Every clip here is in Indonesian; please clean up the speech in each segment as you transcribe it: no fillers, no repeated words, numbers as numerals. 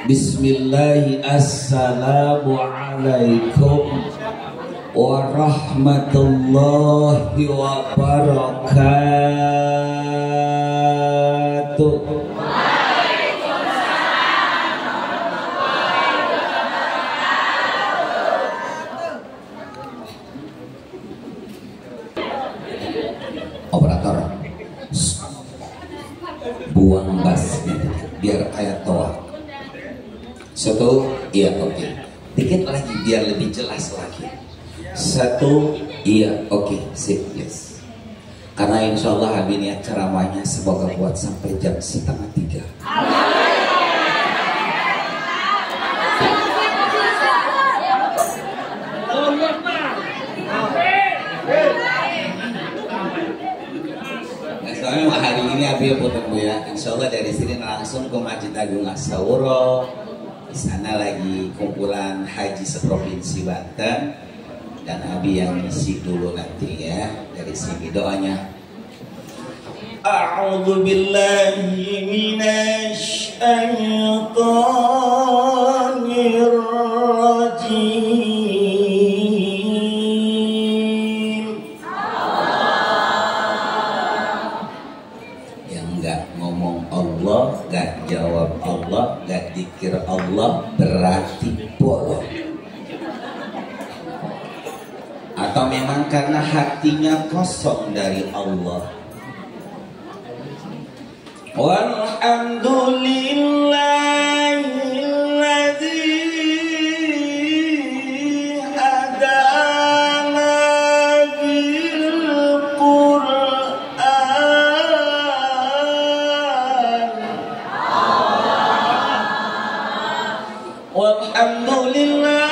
Bismillahi assalamualaikum warahmatullahi wabarakatuh. Operator, buang bassnya biar kayak toa. Satu, iya oke. Dikit lagi biar lebih jelas lagi. Satu, iya oke, sip, yes. Karena insya Allah hari ini ceramahnya semoga buat sampai jam 2:30. Soalnya hari ini Abi putar Bu ya. Insya Allah dari sini langsung ke Masjid Agung As-Sawuro. Di sana lagi kumpulan haji seprovinsi Banten dan Abi yang ngisi dulu nanti ya. Dari sini doanya. A'udzu billahi minasy syaithanir rajim. Gak jawab Allah, gak dikir Allah, berarti bohong. Atau memang karena hatinya kosong dari Allah. Walhamdulillahilladzi hadana bil Qur'an. Walhamdulillah,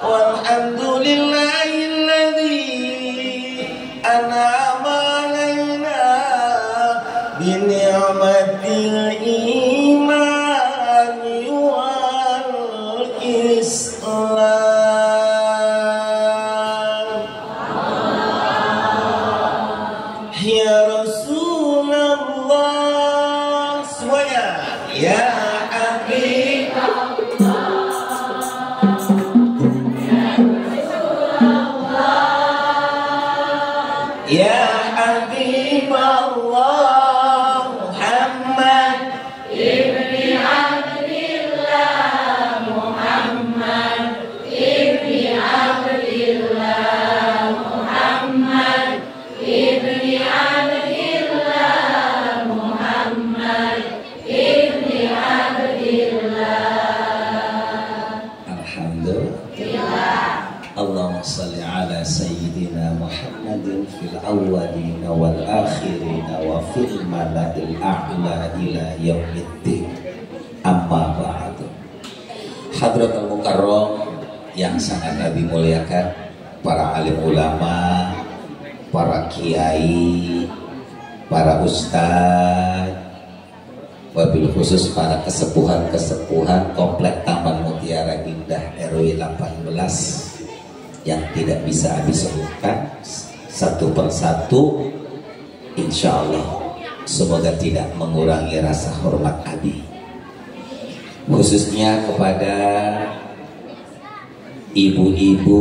walhamdulillahilladzi an'ama alaina bi ni'matil imani wal Islam. Ya Rasulullah, semuanya ya Habib ya Habib Allah Muhammad ibni Abdillah, Muhammad ibni Abdillah, Muhammad ibni Abdillah, Muhammad ibni Abdillah. Alhamdulillah. Allahumma salli ala sayyidina Muhammadin fil awwalina wal akhirina wa fil mala'il a'la ila yaumiddin. Amma ba'du. Hadratul Mukarram yang sangat Nabi muliakan, para alim ulama, para kiai, para ustadz, wabil khusus para kesepuhan-kesepuhan Komplek Taman Mutiara Indah RW 18 yang tidak bisa habis sebutkan satu persatu. Insya Allah semoga tidak mengurangi rasa hormat Abi, khususnya kepada ibu-ibu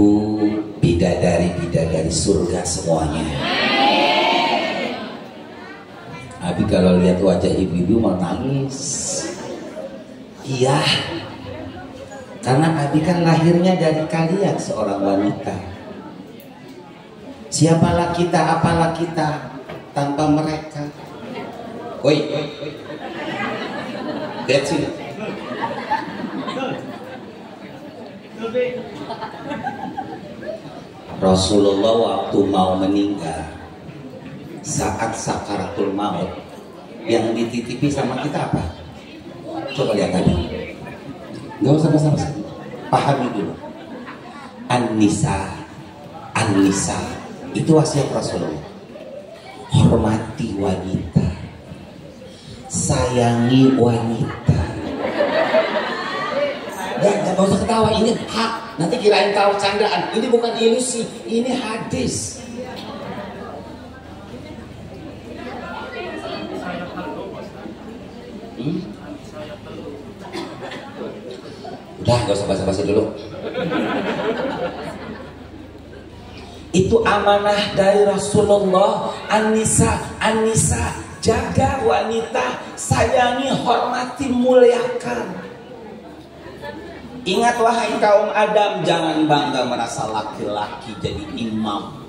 bidadari-bidadari surga semuanya. Abi kalau lihat wajah ibu-ibu mau nangis. Iya, karena Abi kan lahirnya dari kalian seorang wanita. Siapalah kita, apalah kita tanpa mereka. Woi, lihat sini. Rasulullah waktu mau meninggal, saat sakaratul maut, yang dititipi sama kita apa? Coba lihat tadi. Gak usah basa-basi, pahami dulu. An-Nisa, An-Nisa itu wasiat Rasulullah. Hormati wanita, sayangi wanita. Gak usah ketawa, ini hak. Nanti kirain tahu candaan. Ini bukan ilusi, ini hadis. Udah, gak usah basa-basi dulu. Itu amanah dari Rasulullah. An-nisa, jaga wanita, sayangi, hormati, muliakan. Ingat wahai kaum Adam, jangan bangga merasa laki-laki jadi imam.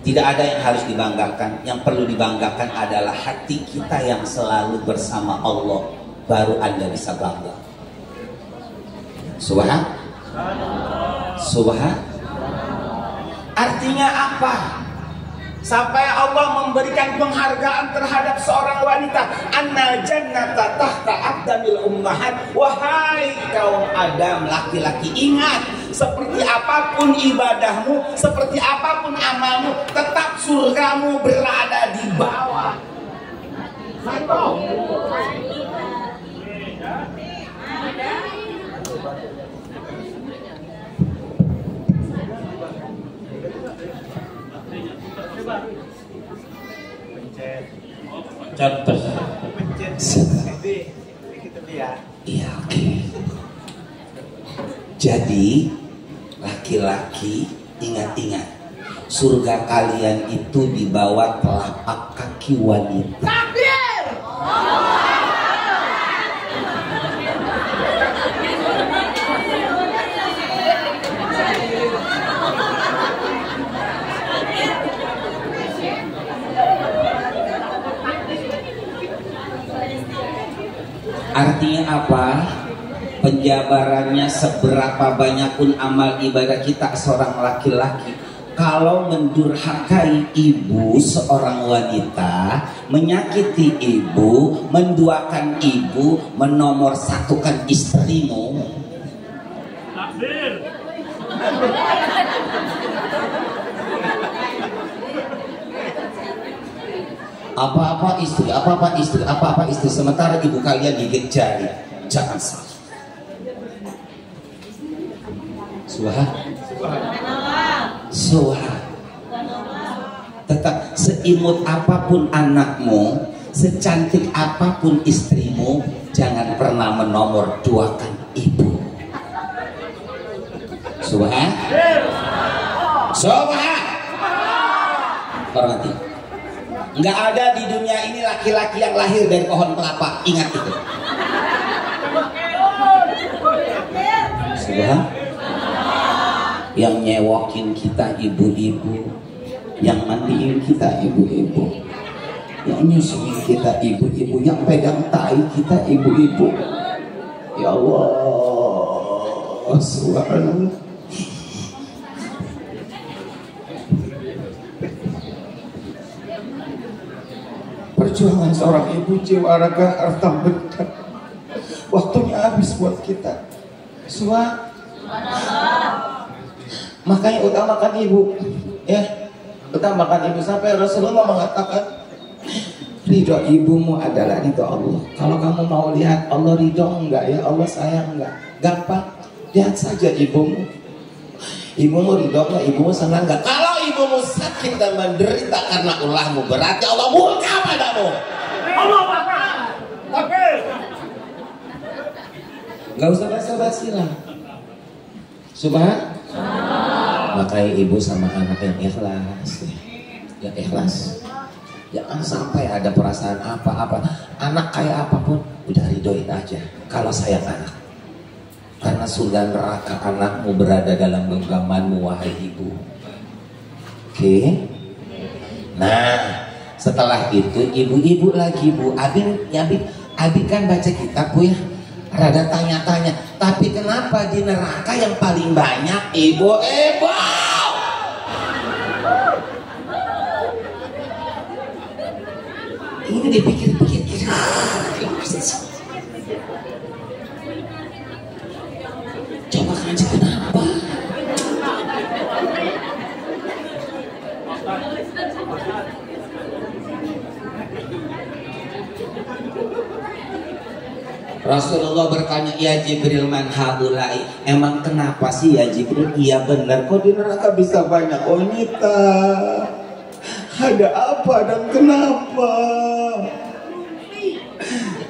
Tidak ada yang harus dibanggakan. Yang perlu dibanggakan adalah hati kita yang selalu bersama Allah. Baru Anda bisa bangga. Subhan. Artinya apa? Sampai Allah memberikan penghargaan terhadap seorang wanita. Anna jannata tahta aqdamil ummahat. Wahai kaum Adam, laki-laki, ingat, seperti apapun ibadahmu, seperti apapun amalmu, tetap surgamu berada di bawah. Contoh. Iya, oke. Jadi laki-laki, ingat-ingat, surga kalian itu di bawah telapak kaki wanita. Takbir! Artinya apa? Penjabarannya seberapa banyak pun amal ibadah kita seorang laki-laki, kalau mendurhakai ibu seorang wanita, menyakiti ibu, menduakan ibu, menomorsatukan istrimu, apa-apa istri, sementara ibu kalian gigit jari, jangan salah. Subhan. Tetap seimut apapun anakmu, secantik apapun istrimu, jangan pernah menomorduakan ibu. Subhan. Hormati. Nggak ada di dunia ini laki-laki yang lahir dari pohon kelapa. Ingat itu. Subhan. Yang nyewokin kita ibu-ibu, yang mandiin kita ibu-ibu, yang nyusuin kita ibu-ibu, yang pegang tai kita ibu-ibu. Ya Allah, subhanallah. Perjuangan seorang ibu, jiwa, raga, harta benda, waktunya habis buat kita. Makanya utamakan ibu, ya, utamakan ibu. Sampai Rasulullah mengatakan, ridho ibumu adalah ridho Allah. Kalau kamu mau lihat Allah ridho enggak, ya Allah sayang enggak, gampang, lihat saja ibumu. Ibumu ridho enggak, ibumu senang enggak? Kalau ibumu sakit dan menderita karena ulahmu, berarti Allah murka padamu. Allah Akbar. Enggak usah basa-basi lah. Subhan. Makanya ibu sama anak yang ikhlas, yang ikhlas. Jangan sampai ada perasaan apa-apa. Anak kayak apapun udah ridoin aja kalau sayang anak. Karena surga neraka anakmu berada dalam genggamanmu, wahai ibu. Oke. Nah, setelah itu ibu-ibu lagi, Bu. Abi kan baca kitab, Bu, ya. Rada tanya-tanya, tapi kenapa di neraka yang paling banyak ibu-ibu? Ini dipikir-pikir. Coba kaji kenapa? Rasulullah bertanya, ya Jibril, man haulai? Emang kenapa sih ya Jibril? Iya benar, kok di neraka bisa banyak wanita? Ada apa dan kenapa?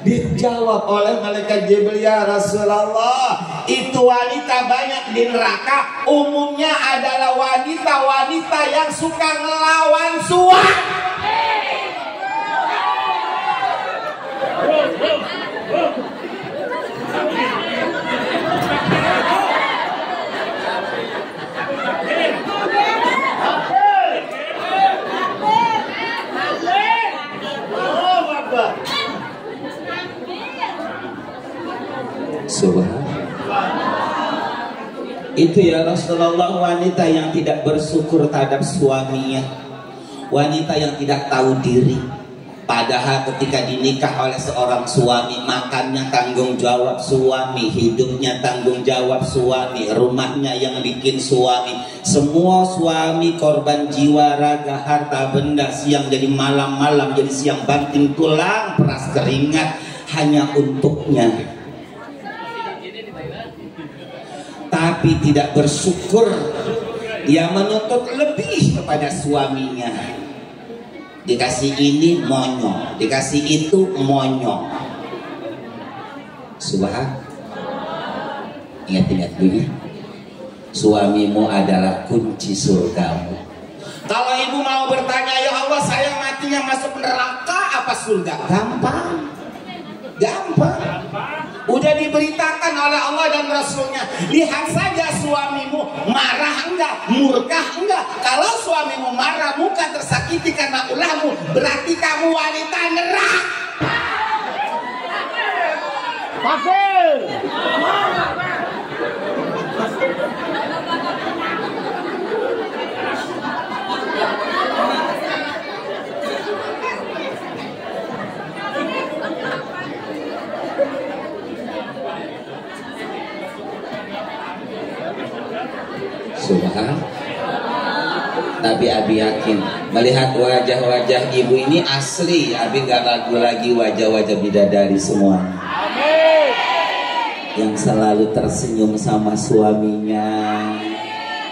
Dijawab oleh malaikat Jibril, ya Rasulullah, itu wanita banyak di neraka, umumnya adalah wanita-wanita yang suka ngelawan suami. Itu ya Rasulullah, wanita yang tidak bersyukur terhadap suaminya, wanita yang tidak tahu diri. Padahal ketika dinikah oleh seorang suami, makannya tanggung jawab suami, hidupnya tanggung jawab suami, rumahnya yang bikin suami. Semua suami korban jiwa, raga, harta benda, siang jadi malam, jadi siang banting tulang, peras keringat hanya untuknya. Tapi tidak bersyukur, dia menuntut lebih kepada suaminya. Dikasih ini monyong, dikasih itu monyong. Subhan. Ingat-ingat dulu ya. Suamimu adalah kunci surgamu. Kalau ibu mau bertanya, ya Allah saya matinya masuk neraka apa surga? Gampang. Udah diberitakan oleh Allah dan Rasulnya. Lihat saja suamimu marah enggak, murka enggak. Kalau suamimu marah, muka tersakiti karena ulahmu, berarti kamu wanita neraka. Subhan. Tapi Abi yakin melihat wajah-wajah ibu ini asli, Abi gak ragu lagi wajah-wajah bidadari semua. Yang selalu tersenyum sama suaminya,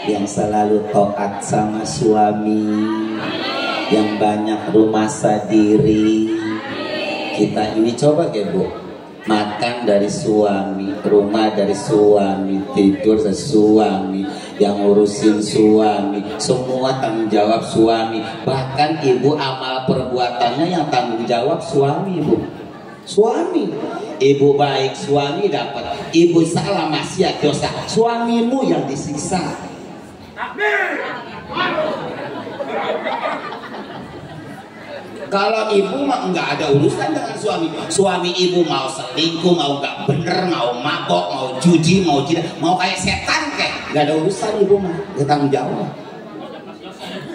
yang selalu taat sama suami, yang banyak rumah sendiri. Kita ini coba ya Bu, makan dari suami, rumah dari suami, tidur dari suami, yang ngurusin suami, semua tanggung jawab suami. Bahkan ibu amal perbuatannya yang tanggung jawab suami, Bu. Suami, ibu baik suami dapat, ibu salah maksiat dosa, suamimu yang disiksa. Kalau ibu mah nggak ada urusan dengan suami. Suami ibu mau selingkuh, mau nggak bener, mau mabok, mau judi, mau jidat, mau kayak setan kayak, nggak ada urusan ibu mah, dia tanggung jawab.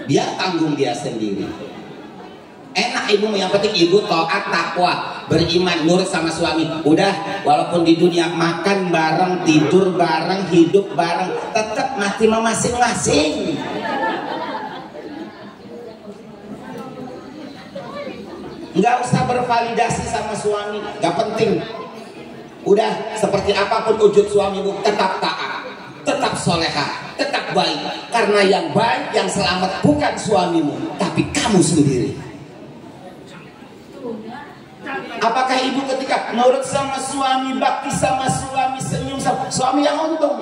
Dia tanggung dia sendiri. Enak ibu, yang penting ibu taat, takwa, beriman, nurut sama suami. Udah, walaupun di dunia makan bareng, tidur bareng, hidup bareng, tetap mati masing-masing. Nggak usah bervalidasi sama suami, nggak penting. Udah, seperti apapun wujud suamimu, tetap taat, tetap soleha, tetap baik. Karena yang baik, yang selamat bukan suamimu, tapi kamu sendiri. Apakah ibu ketika nurut sama suami, bakti sama suami, senyum sama suami yang untung?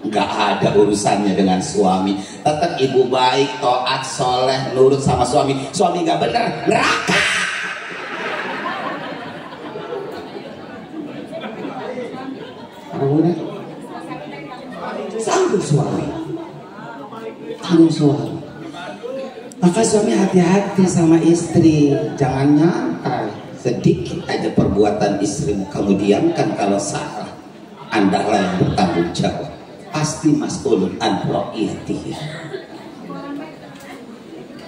Nggak ada urusannya dengan suami. Tetap ibu baik, taat, soleh, nurut sama suami. Suami nggak bener, neraka. Tanggung suami, tanggung suami. Maka suami hati-hati sama istri, jangan nyantai. Sedikit aja perbuatan istrimu kamu diamkan, kalau salah Andalah yang bertanggung jawab. Pasti mas'ulun an ra'iyatihi.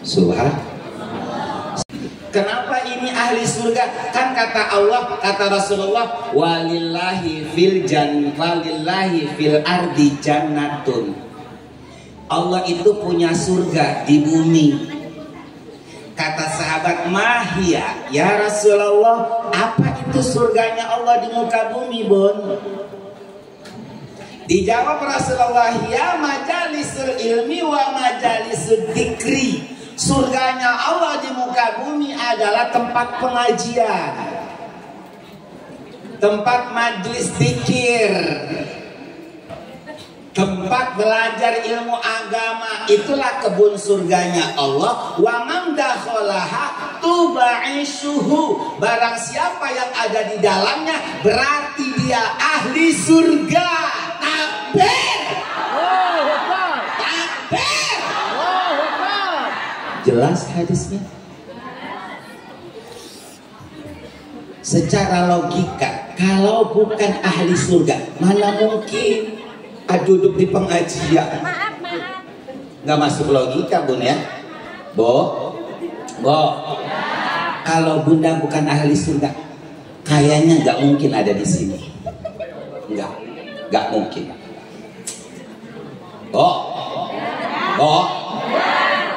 Subhan. Kenapa ini ahli surga? Kan kata Allah, kata Rasulullah, walillahi fil ardi jannatun. Allah itu punya surga di bumi. Kata sahabat, mahia ya Rasulullah, apa itu surganya Allah di muka bumi, Bun? Dijawab Rasulullah, ya majalisul ilmi wa majalisul dzikri. Surganya Allah di muka bumi adalah tempat pengajian, tempat majlis zikir, tempat belajar ilmu agama. Itulah kebun surganya Allah. Wa man dakhalaha tubaishuhu. Barang siapa yang ada di dalamnya berarti dia ahli surga. Takbir. Takbir. Jelas hadisnya. Secara logika, kalau bukan ahli surga, mana mungkin duduk di pengajian? Nggak masuk logika, Bun ya. Bo, kalau Bunda bukan ahli surga, kayaknya nggak mungkin ada di sini. Nggak mungkin. Bo,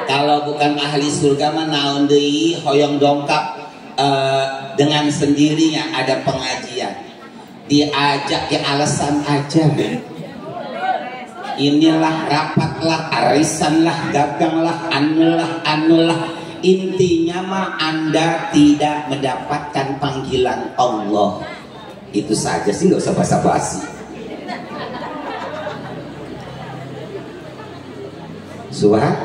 kalau bukan ahli surga mah naon deui hoyong dongkap dengan sendirinya ada pengajian. Diajak ya alasan aja. Inilah rapatlah, arisanlah, daganglah, anulah. Intinya mah Anda tidak mendapatkan panggilan Allah. Itu saja sih, nggak usah basa-basi. Subhan.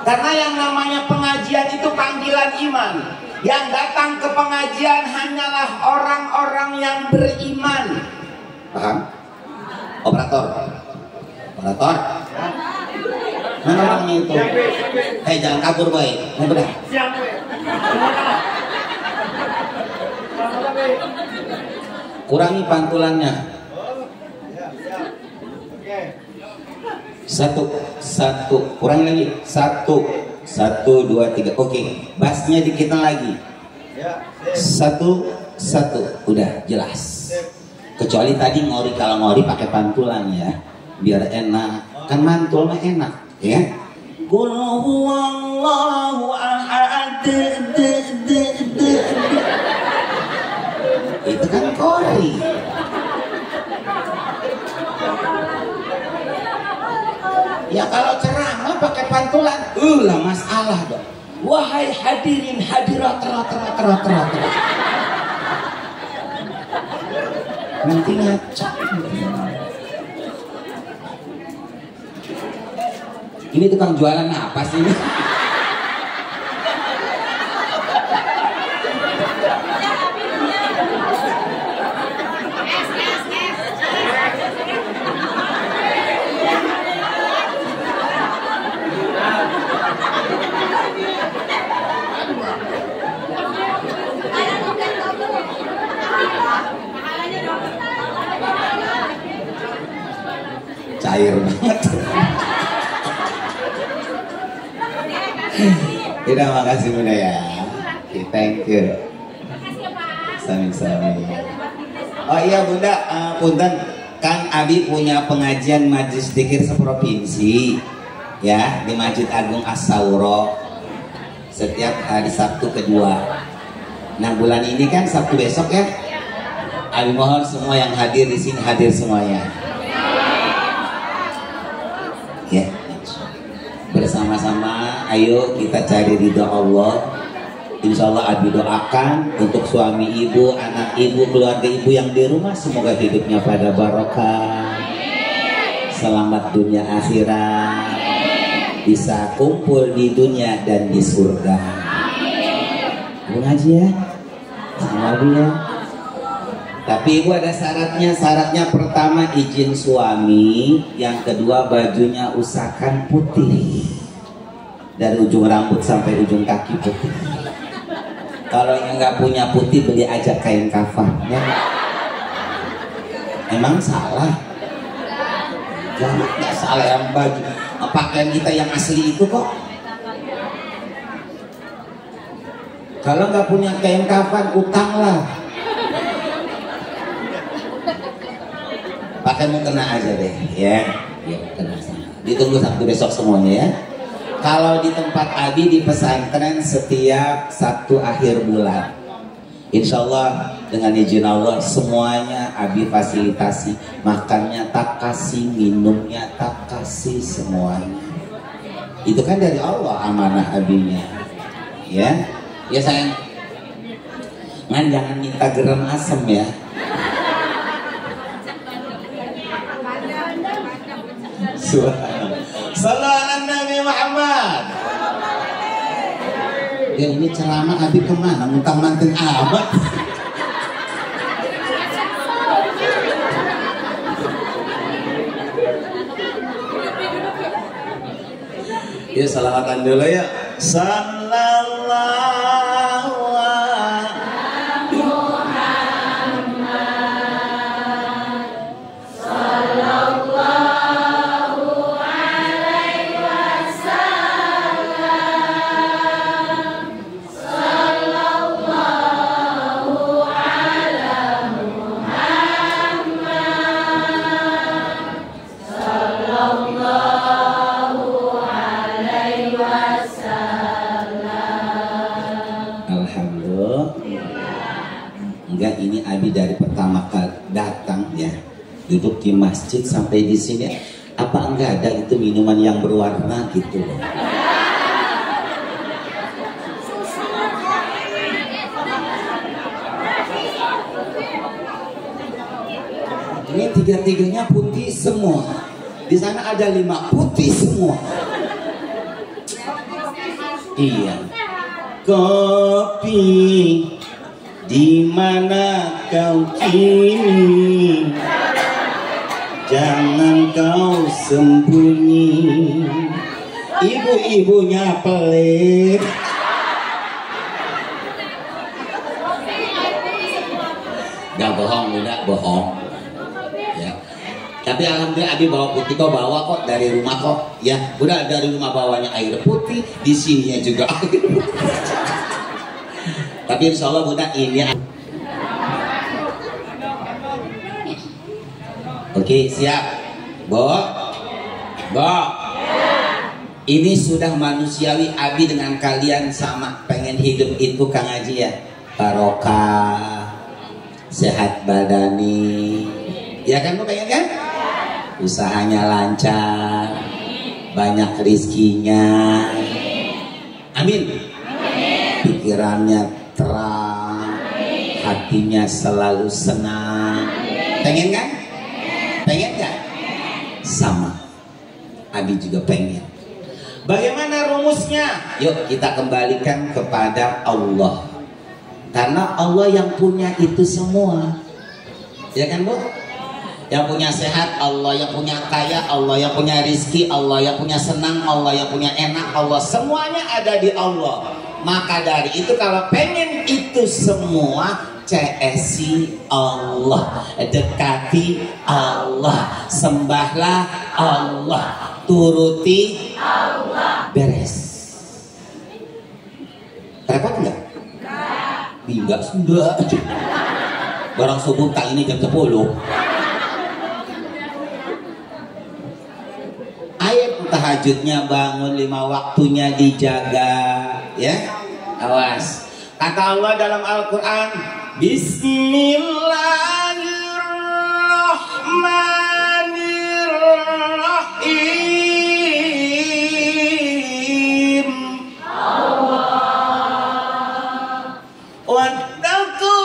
Karena yang namanya pengajian itu panggilan iman. Yang datang ke pengajian hanyalah orang-orang yang beriman. Paham? Operator. Mana orangnya itu? Jangan kabur boy. Udah. Kurangi pantulannya. Satu. Kurangi lagi. Satu, dua, tiga. Oke. Bassnya dikitan lagi. Satu. Udah jelas. Kecuali tadi kalau ngori pakai pantulan ya, biar enak. Kan mantul mah enak, ya. Qul huwallahu ahad. Itu kan kori. Ya kalau ceramah pakai pantulan, lah masalah dong. Wahai hadirin hadirat terat. Nanti ngaco. Ini tukang jualan apa sih ini? Cair banget. Tidak, makasih Bunda ya. Okay, thank you. Sami-sami. Oh iya Bunda, punten, kan Abi punya pengajian majlis zikir seprovinsi ya di Masjid Agung As-Sauro setiap hari Sabtu kedua. Nah bulan ini kan Sabtu besok ya. Abi mohon semua yang hadir di sini hadir semuanya. Ya, bersama-sama ayo kita cari ridha Allah. Insya Allah Abi doakan untuk suami ibu, anak ibu, keluarga ibu yang di rumah, semoga hidupnya pada barokah, selamat dunia akhirat, bisa kumpul di dunia dan di surga. Ibu ngaji ya sama Abi ya. Tapi ibu ada syaratnya pertama izin suami, yang kedua bajunya usahakan putih dari ujung rambut sampai ujung kaki putih. Kalau yang nggak punya putih beli aja kain kafan ya. Emang salah? Nggak salah yang baju pakaian kita yang asli itu kok. Kalau nggak punya kain kafan utanglah. Pakai mukena aja deh ya, kena sana. Ditunggu Sabtu besok semuanya ya. Kalau di tempat Abi di pesantren setiap Sabtu akhir bulan, insya Allah dengan izin Allah semuanya Abi fasilitasi, makannya tak kasih, minumnya tak kasih, semuanya. Itu kan dari Allah amanah abinya. Ya, ya sayang. Ngan jangan minta geram asem ya. Sallallahu Nabi Muhammad. Ya ini ceramah abi kemana? Mentang-mentang amat. Ya salawatan dulu ya. Sallallahu alaihi Muhammad. Sallallahu alaihi wasallam. Sallallahu ala Muhammad. Sallallahu enggak, ini abi dari pertama kali datang ya, duduk di masjid sampai di sini, apa enggak ada itu minuman yang berwarna gitu loh. Ini tiga-tiganya putih semua. Di sana ada 5 putih semua. Iya. Kopi di mana kau kini? Jangan kau sembunyi. Ibu-ibunya pelit. Gak bohong, udah bohong. Ya. Tapi alhamdulillah abi bawa putih kok, bawa kok dari rumah kok. Ya, udah dari rumah bawanya air putih, di sininya juga air putih. Tapi insya Allah Bunda ini. Oke, siap. Bo. Ini sudah manusiawi abi dengan kalian sama pengen hidup itu Kang Haji ya. Barokah, sehat badani. Ya kan lu pengen kan? Usahanya lancar, banyak rizkinya. Amin. Pikirannya terang, hatinya selalu senang. Pengen kan? Pengen kan? Sama, abi juga pengen. Bagaimana rumusnya? Yuk kita kembalikan kepada Allah, karena Allah yang punya itu semua. Ya kan Bu? Yang punya sehat Allah, yang punya kaya Allah, yang punya rizki Allah, yang punya senang Allah, yang punya enak Allah. Semuanya ada di Allah. Maka dari itu kalau pengen itu semua, CSI Allah, dekati Allah, sembahlah Allah, turuti Allah. Beres. Repot nggak? Enggak, sudah. Barang subuh tak ini jam 10. Tahajudnya bangun 5 waktunya dijaga ya. Awas. Kata Allah dalam Al-Quran, Bismillahirrahmanirrahim. Allah. Wattaqu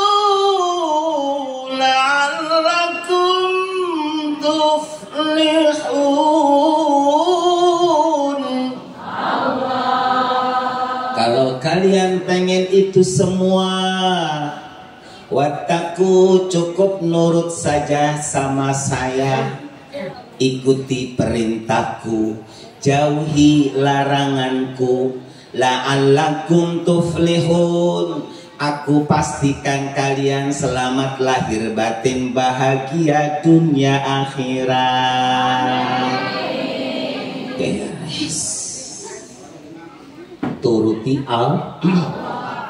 la'allakum tuflihun. Kalau kalian pengen itu semua, wattaqu, cukup nurut saja sama saya, ikuti perintahku, jauhi laranganku, la'allakum tuflihun. Aku pastikan kalian selamat lahir batin, bahagia dunia akhirat. Beres. Turuti Allah.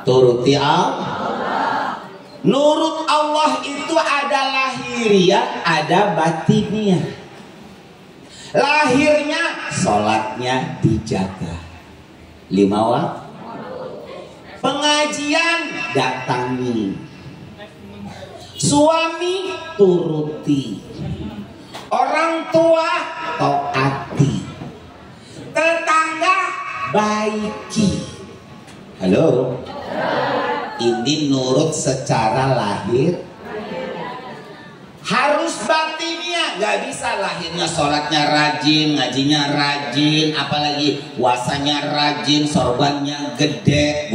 Turuti Allah. Nurut Allah itu ada lahiriah, ada batiniah. Lahirnya, sholatnya dijaga 5 waktu. Pengajian datangi. Suami turuti. Orang tua taati. Tetangga baiki. Halo. Ini nurut secara lahir. Harus batinnya, nggak bisa lahirnya sholatnya rajin, ngajinya rajin, apalagi puasanya rajin, sorbannya gede,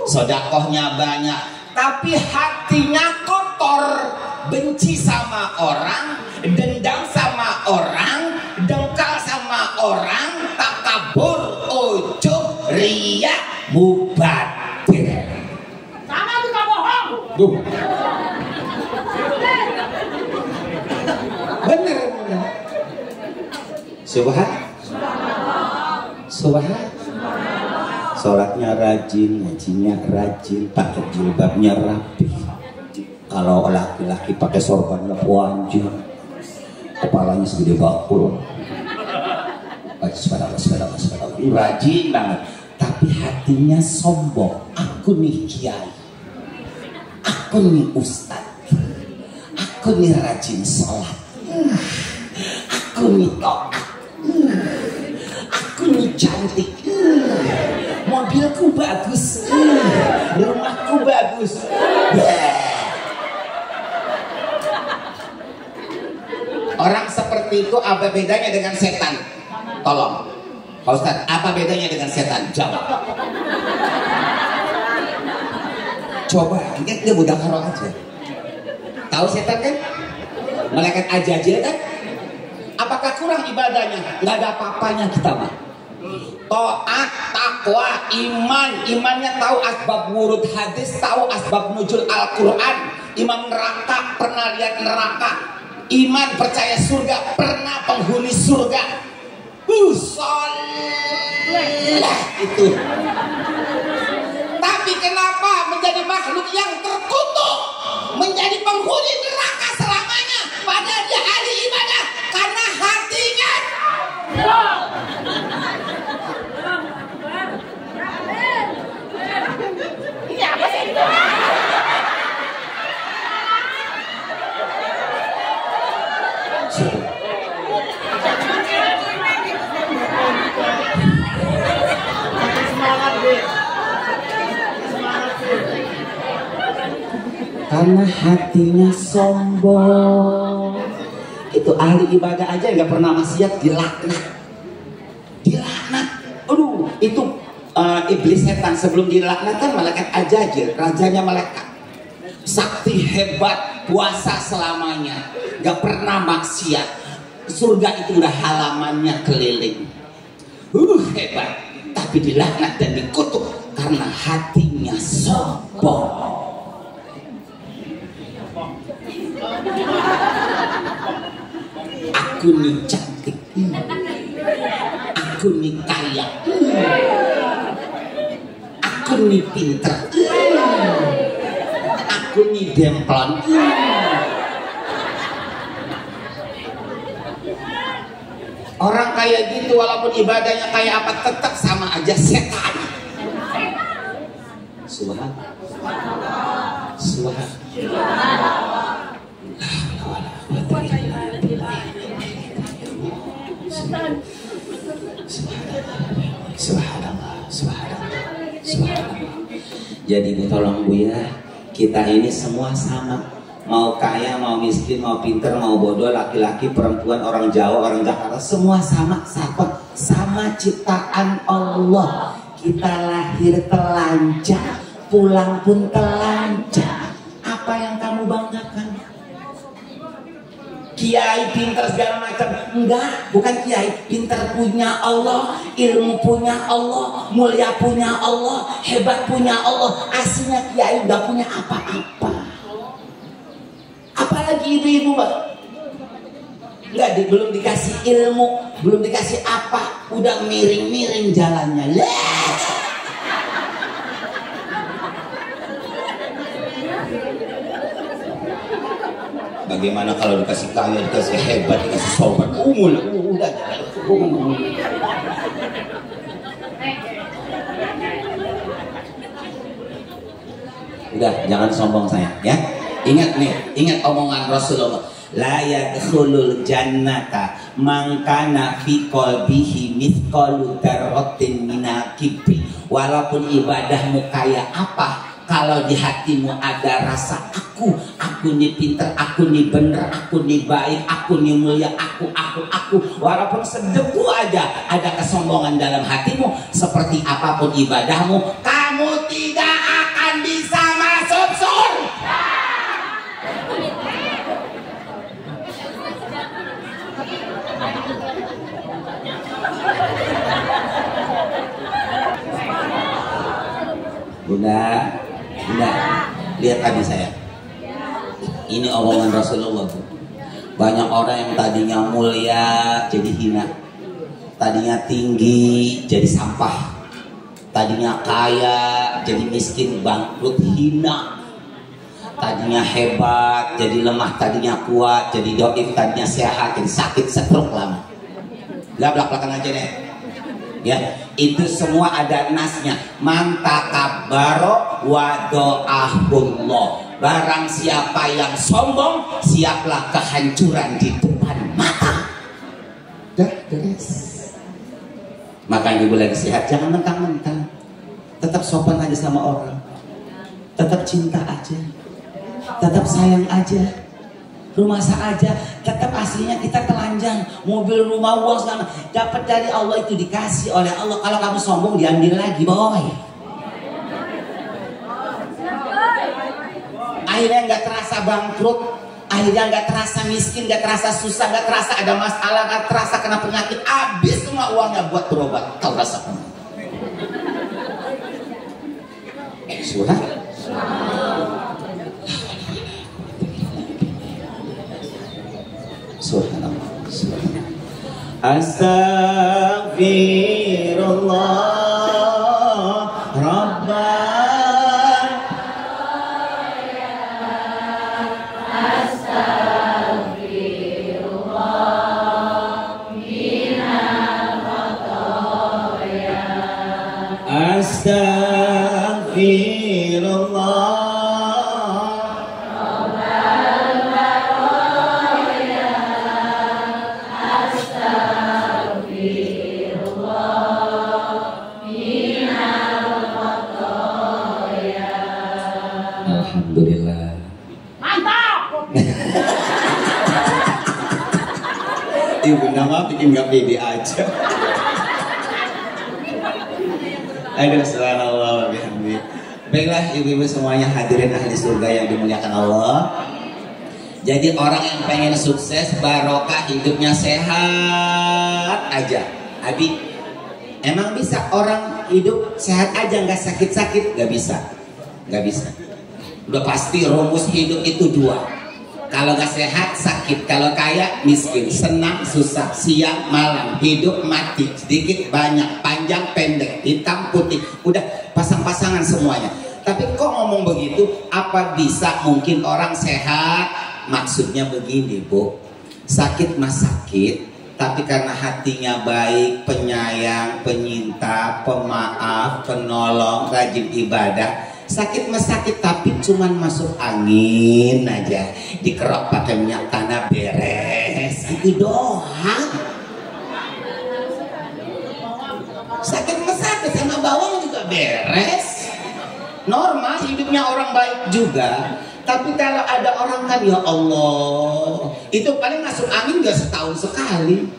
sodakohnya banyak, tapi hatinya kotor, benci sama orang, dendam sama orang, dengkal sama orang, takabur, ujub, riya, mubadir. Sama juga bohong. Bener. Subhan. Sholatnya rajin, ngajinya rajin, pakai jilbabnya rapi. Kalau laki-laki pakai sorbannya panjang, kepalanya segede bakul. Rajin banget, tapi hatinya sombong. Aku nih kiai, aku nih ustadz, aku nih rajin sholat, aku nih taat, aku nih cantik, mobilku bagus, rumahku bagus. Orang seperti itu apa bedanya dengan setan? Tolong Pak Ustadz, apa bedanya dengan setan? Jawab. Coba, dia budak haro aja. Tahu setan kan? Malaikat ajajil kan? Apakah kurang ibadahnya? Nggak ada apa-apanya kita mah. Taat, takwa, iman. Imannya tahu asbab wurud hadis, tahu asbab nuzul Al-Quran. Imam neraka, pernah lihat neraka. Iman percaya surga, pernah penghuni surga. Sholat itu. Tapi kenapa menjadi makhluk yang terkutuk, menjadi penghuni neraka selamanya, padahal dia ahli ibadah? Karena hatinya. Ini apa sih itu? Karena hatinya sombong. Itu ahli ibadah aja nggak pernah maksiat dilaknat. Aduh, itu iblis setan sebelum dilaknat kan malaikat ajajil, rajanya malaikat. Sakti hebat, puasa selamanya, nggak pernah maksiat. Surga itu udah halamannya keliling. Hebat, tapi dilaknat dan dikutuk karena hatinya sombong. Aku nih cantik, aku nih kaya, aku nih pinter, aku nih demplon. Orang kayak gitu walaupun ibadahnya kayak apa tetap sama aja setan. Subhan. Subhanallah. Jadi Bu, tolong Bu ya, kita ini semua sama. Mau kaya, mau miskin, mau pinter, mau bodoh, laki-laki, perempuan, orang Jawa, orang Jakarta, semua sama ciptaan Allah. Kita lahir telanjang, pulang pun telanjang. Apa yang kamu banggakan? Kiai pinter segala macam? Enggak, bukan kiai. Pinter punya Allah, ilmu punya Allah, mulia punya Allah, hebat punya Allah. Aslinya kiai udah punya apa-apa. Apalagi ibu-ibu, Mbak. Enggak, belum dikasih ilmu, belum dikasih apa, udah miring-miring jalannya. Bagaimana kalau dikasih kaya, dikasih hebat, dikasih sobat, udah. Udah, jangan sombong saya, ya. Ingat omongan Rasulullah. la yadkhulul jannata man kana fi qalbihi mithqalu dzarratin minal kibri. Walaupun ibadahmu kayak apa, kalau di hatimu ada rasa aku nih pinter, aku nih bener, aku nih baik, aku nih mulia, aku, walaupun sedebu aja ada kesombongan dalam hatimu, seperti apapun ibadahmu, kamu tidak akan bisa masuk surga. Bunda, lihat tadi saya. Ini omongan Rasulullah. Banyak orang yang tadinya mulia jadi hina, tadinya tinggi jadi sampah, tadinya kaya jadi miskin, bangkrut, hina. Tadinya hebat jadi lemah, tadinya kuat jadi doif, tadinya sehat jadi sakit, stroke lama. Belak-belakan aja deh. Ya, itu semua ada nasnya. Man takabbaro wa do'ahullah. Barang siapa yang sombong, siaplah kehancuran di depan mata. Dah, beres. Maka ibu lagi sehat, jangan mentang-mentang. Tetap sopan aja sama orang, tetap cinta aja, tetap sayang aja. Rumah saja, tetap aslinya kita telanjang, mobil, rumah, uang segala dapat dari Allah, itu dikasih oleh Allah. Kalau kamu sombong diambil lagi, boy. Akhirnya nggak terasa bangkrut, akhirnya nggak terasa miskin, nggak terasa susah, nggak terasa ada masalah, nggak terasa kena penyakit. Habis semua uangnya buat berobat. Tahu rasakan? Surah. Subhanallah. Astaghfirullah Rabbana. Astaghfirullah. Alhamdulillah. Mantap. Ibu nama bikin gak pede aja. Aduh, subhanallah wa bihamdi. Baiklah ibu-ibu semuanya, hadirin ahli surga yang dimuliakan Allah. Jadi orang yang pengen sukses, barokah, hidupnya sehat aja. Abi, emang bisa orang hidup sehat aja nggak sakit-sakit? Nggak bisa, nggak bisa. Udah pasti rumus hidup itu dua. Kalau nggak sehat sakit, kalau kaya miskin, senang susah, siang malam, hidup mati, sedikit banyak, panjang pendek, hitam putih, udah pasang-pasangan semuanya. Tapi kok ngomong begitu, apa bisa mungkin orang sehat? Maksudnya begini, Bu, sakit mas sakit, tapi karena hatinya baik, penyayang, penyinta, pemaaf, penolong, rajin ibadah. Sakit mas sakit, tapi cuman masuk angin aja, dikerok pakai minyak tanah, beres, itu doang. Sakit mas sakit sama bawang juga beres, normal, hidupnya orang baik juga. Tapi kalau ada orang kan, ya Allah, itu paling masuk angin gak setahun sekali.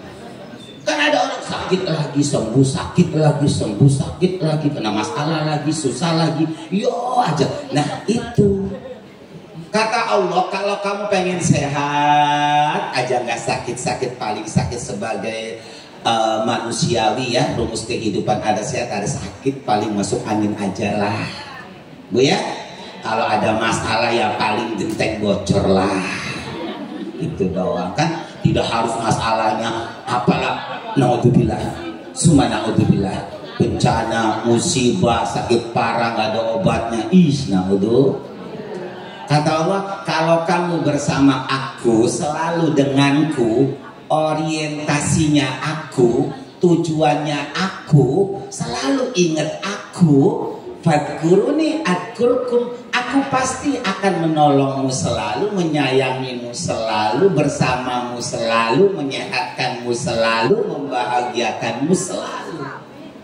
Kan ada orang sakit lagi sembuh, sakit lagi sembuh, sakit lagi, kena masalah lagi, susah lagi, yo aja. Nah itu kata Allah, kalau kamu pengen sehat aja, nggak sakit-sakit, paling sakit sebagai manusiawi ya, rumus kehidupan, ada sehat ada sakit, paling masuk angin aja lah, Bu ya. Kalau ada masalah ya paling genteng bocor lah, itu doang kan. Tidak harus masalahnya apalah, naudzubillah, summa naudzubillah, bencana, musibah, sakit parah nggak ada obatnya, naudzu. Kata Allah, kalau kamu bersama aku, selalu denganku, orientasinya aku, tujuannya aku, selalu ingat aku, fadkuruni adkurkum, aku Aku pasti akan menolongmu selalu, menyayangimu selalu, bersamamu selalu, menyehatkanmu selalu, membahagiakanmu selalu.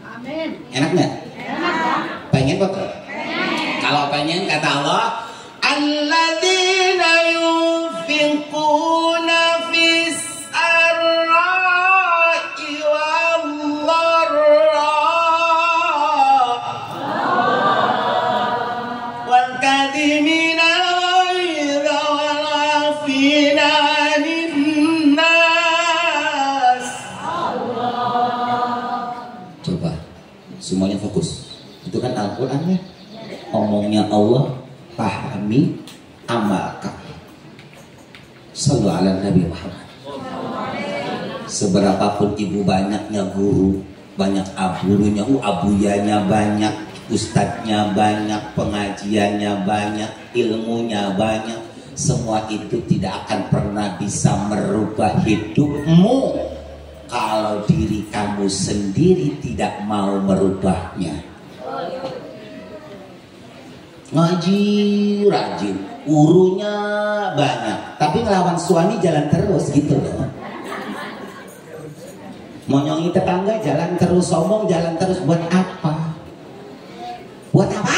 Amin. Enak nggak? Enak. Pengen kok? Kalau pengen kata Allah, alladzina yunfiquna fis arra'i wal dharra wal kadhimina al-ghaidha wal 'afina 'anil nas. Coba semuanya fokus. Itu kan Al-Qur'an ya. Omongnya Allah, pahami, amalkan. Sallu ala Nabi Muhammad. Seberapapun ibu banyaknya guru, banyak gurunya, abuyanya banyak, ustadznya banyak, pengajiannya banyak, ilmunya banyak, semua itu tidak akan pernah bisa merubah hidupmu kalau diri kamu sendiri tidak mau merubahnya. Ngaji rajin, gurunya banyak, tapi ngelawan suami jalan terus gitu loh. Monyongi tetangga jalan terus, sombong jalan terus, buat apa? Buat apa?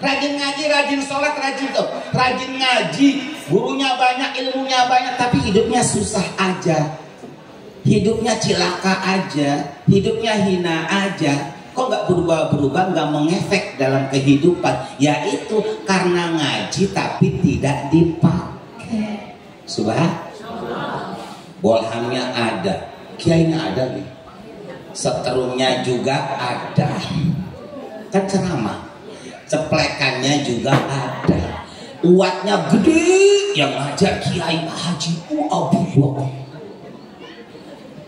Rajin ngaji, rajin sholat, rajin ngaji, gurunya banyak, ilmunya banyak, tapi hidupnya susah aja, hidupnya cilaka aja, hidupnya hina aja. Kok nggak berubah-berubah, nggak mengefek dalam kehidupan? Yaitu karena ngaji tapi tidak dipakai. Subhanallah. Bolhamnya ada, kiainya ada nih, seterumnya juga ada, kan ceramah, ceplekannya juga ada, uatnya gede, yang ngajar kiai Haji Abu,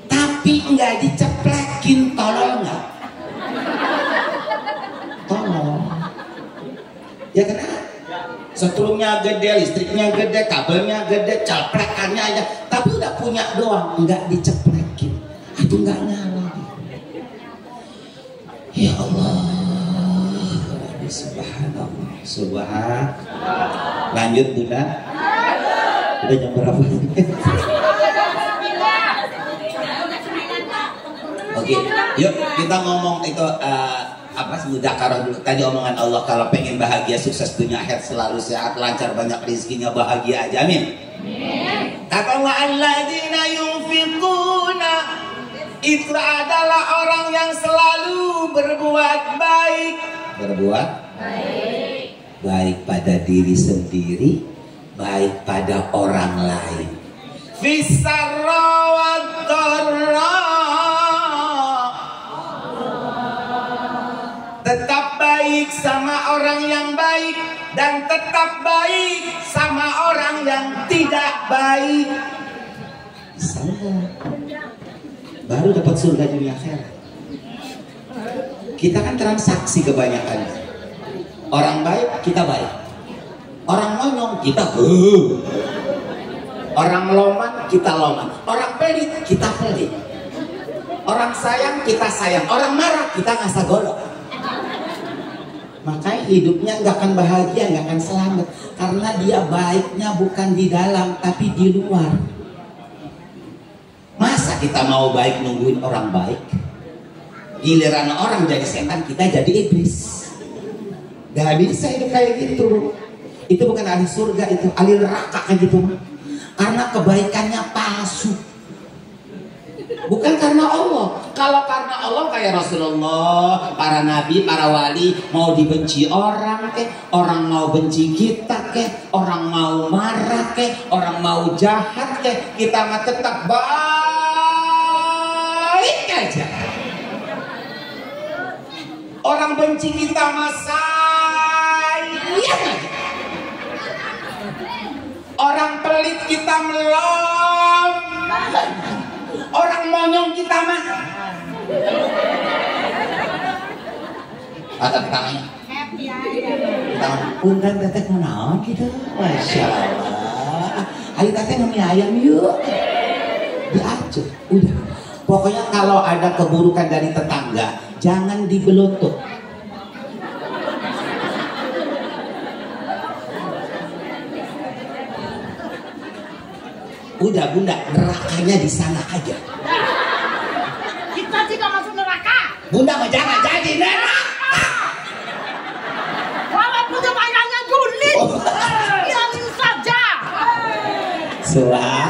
tapi nggak diceplekin, tolol nggak? Tolong ya kan, setrumnya gede, listriknya gede, kabelnya gede, ceplekannya aja, tapi udah punya doang, nggak diceplekin, aduh nggak nyala. Ya Allah, subhanallah, lanjut Bunda, udah jam berapa? Oke, yuk kita ngomong itu mudakarah dulu. Tadi omongan Allah, kalau pengen bahagia, sukses dunia akhirat, selalu sehat, lancar, banyak rezekinya, bahagia aja, amin. Kata Allah, alladzina yunfiquna, itu adalah orang yang selalu berbuat baik. Berbuat baik pada diri sendiri, baik pada orang lain. Fisarra wad dharra, tetap baik sama orang yang baik dan tetap baik sama orang yang tidak baik. Salah. Baru dapat surga dunia akhirat. Kita kan transaksi kebanyakan. Orang baik kita baik, orang monyong kita orang loman kita loman, orang pelit kita pelit, orang sayang kita sayang, orang marah kita ngasah golok. Makanya hidupnya nggak akan bahagia, nggak akan selamat, karena dia baiknya bukan di dalam tapi di luar. Masa kita mau baik nungguin orang baik? Giliran orang jadi setan, kita jadi iblis. Gak bisa hidup kayak gitu. Itu bukan ahli surga, itu ahli neraka kayak gitu. Karena kebaikannya palsu, bukan karena Allah. Kalau karena Allah kayak Rasulullah, para nabi, para wali, mau dibenci orang ke, orang mau benci kita ke, orang mau marah ke, orang mau jahat ke, kita mah tetap baik aja. Orang benci kita mah sayang aja. Orang pelit kita melom, orang monyong kita mah ada tangannya. Undang teteh menawan kita, masya Allah. Ayo teteh ngambil ayam yuk, diatur. Udah. Pokoknya kalau ada keburukan dari tetangga, jangan dibelotok. Udah bunda, nerakanya di sana aja. Kita tidak masuk neraka. Bunda mah jangan jadi neraka. Walaupun bayarnya julid, biarin saja. Subhan.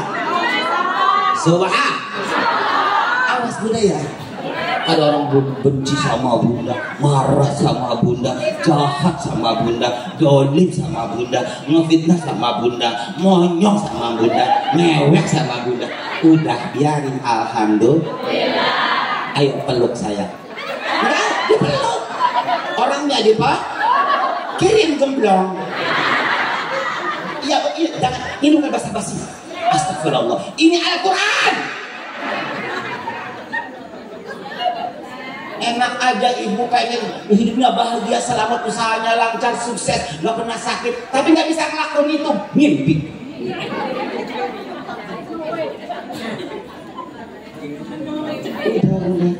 Awas bunda ya. Ada orang benci sama bunda, marah sama bunda, jahat sama bunda, dolim sama bunda, ngefitnah sama bunda, monyong sama bunda, mewek sama bunda. Udah biarin, alhamdulillah. Ayo peluk saya. Enggak, dipeluk. Orangnya kirim gemblong. Iya, jangan. Ini bukan basa-basi. Astagfirullah. Ini Al-Quran. Enak aja ibu pengen hidupnya bahagia, selamat, usahanya lancar, sukses, nggak pernah sakit, tapi nggak bisa ngelakuin itu, mimpi. Udah.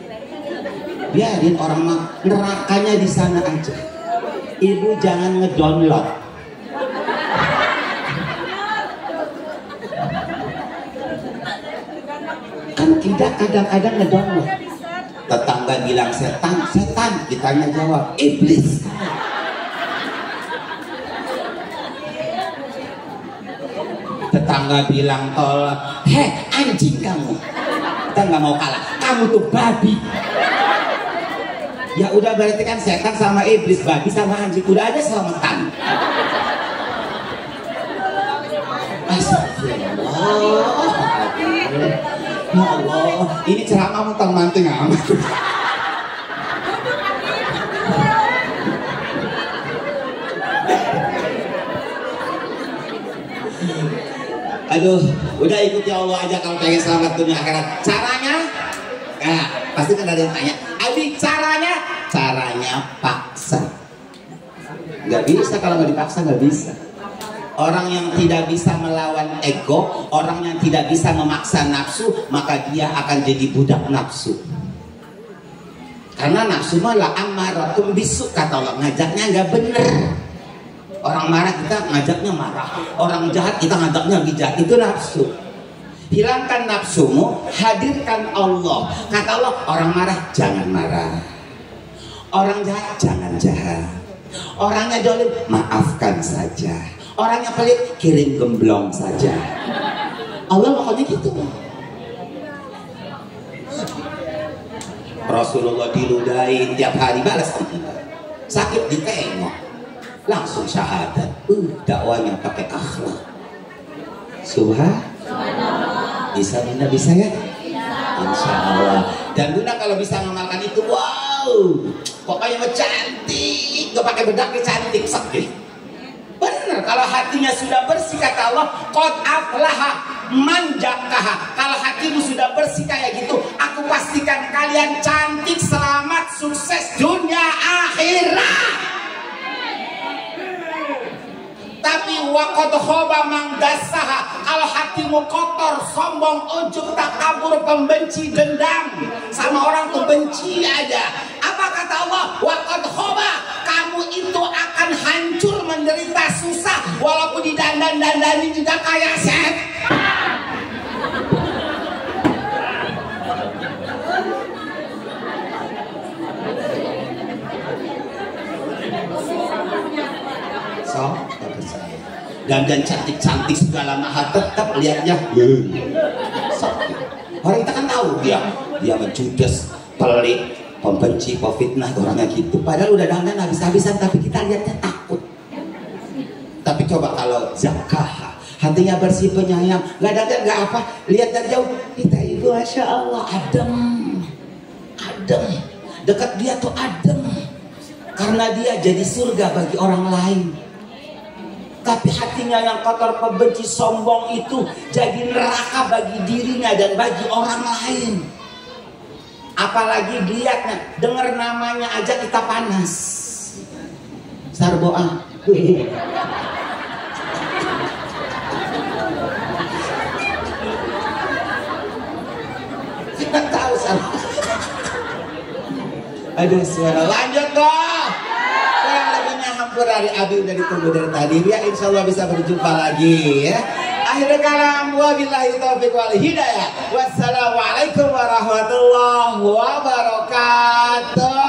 Biarin orang mah nerakanya di sana aja. Ibu jangan ngedownload. Kan tidak kadang-kadang ngedownload. Tetangga bilang setan, kitanya jawab iblis. Tetangga bilang tolong, anjing kamu. Kita nggak mau kalah, kamu tuh babi. Ya udah berarti kan setan sama iblis, babi sama anjing, udah aja selamatan. Astagfirullah. Ya Allah, ini ceramah mentang manting amat. Aduh, udah ikuti Allah aja kalau pengen selamat dunia akhirat. Caranya? Nah, pasti kan ada yang tanya. Abi, caranya paksa. Gak bisa, kalau nggak dipaksa nggak bisa. Orang yang tidak bisa melawan ego, orang yang tidak bisa memaksa nafsu, maka dia akan jadi budak nafsu. Karena nafsu malah amaratum bisu, kata Allah, ngajaknya nggak bener. Orang marah kita ngajaknya marah, orang jahat kita ngajaknya bijak, itu nafsu. Hilangkan nafsumu, hadirkan Allah. Kata Allah, orang marah jangan marah, orang jahat jangan jahat, orangnya dolim maafkan saja, orangnya pelit kirim gemblong saja. Allah pokoknya gitu. Rasulullah diludahin tiap hari, balas sakit ditengok langsung syahadat. Dakwanya pakai akhlak. Subhanallah. Bisa bunda, bisa ya? Insya Allah. Dan bunda kalau bisa ngamalkan itu, wow, pokoknya cantik, gak pakai bedak cantik, sakit. Bener, kalau hatinya sudah bersih, kata Allah, qad aflaha man zakkaha. Kalau hatimu sudah bersih kayak gitu, aku pastikan kalian cantik, selamat, sukses dunia akhirat. Tapi waqad khaba man dassaha, kalau hatimu kotor, sombong, ujub, takabur, pembenci, dendam, sama orang tuh benci aja. Apa kata Allah? Waqad khaba, kamu itu akan hancur, menderita, susah, walaupun didandan-dandani juga kayak setan. So, dandan cantik-cantik segala mahal, tetap lihatnya orang kita kan tahu dia menjudes, pelit, pembenci, pefitnah, orangnya gitu. Padahal udah dandan habis-habisan, tapi kita lihatnya takut. Tapi coba kalau zakah, hatinya bersih, penyayang, nggak dandan nggak apa, lihat dari jauh, kita itu masya Allah adem, dekat dia tuh adem, karena dia jadi surga bagi orang lain. Tapi hatinya yang kotor, pembenci, sombong itu jadi neraka bagi dirinya dan bagi orang lain. Apalagi lihatnya, dengar namanya aja kita panas. Sarboa. Kita tahu sama. Aduh, suara lanjut dong. Kurang lebihnya hampir hari Abi udah ditunggu dari tadi ya. Insya Allah bisa berjumpa lagi ya. Akhirul kalam wabillahi taufiq wal hidayah. Wassalamualaikum warahmatullahi wabarakatuh.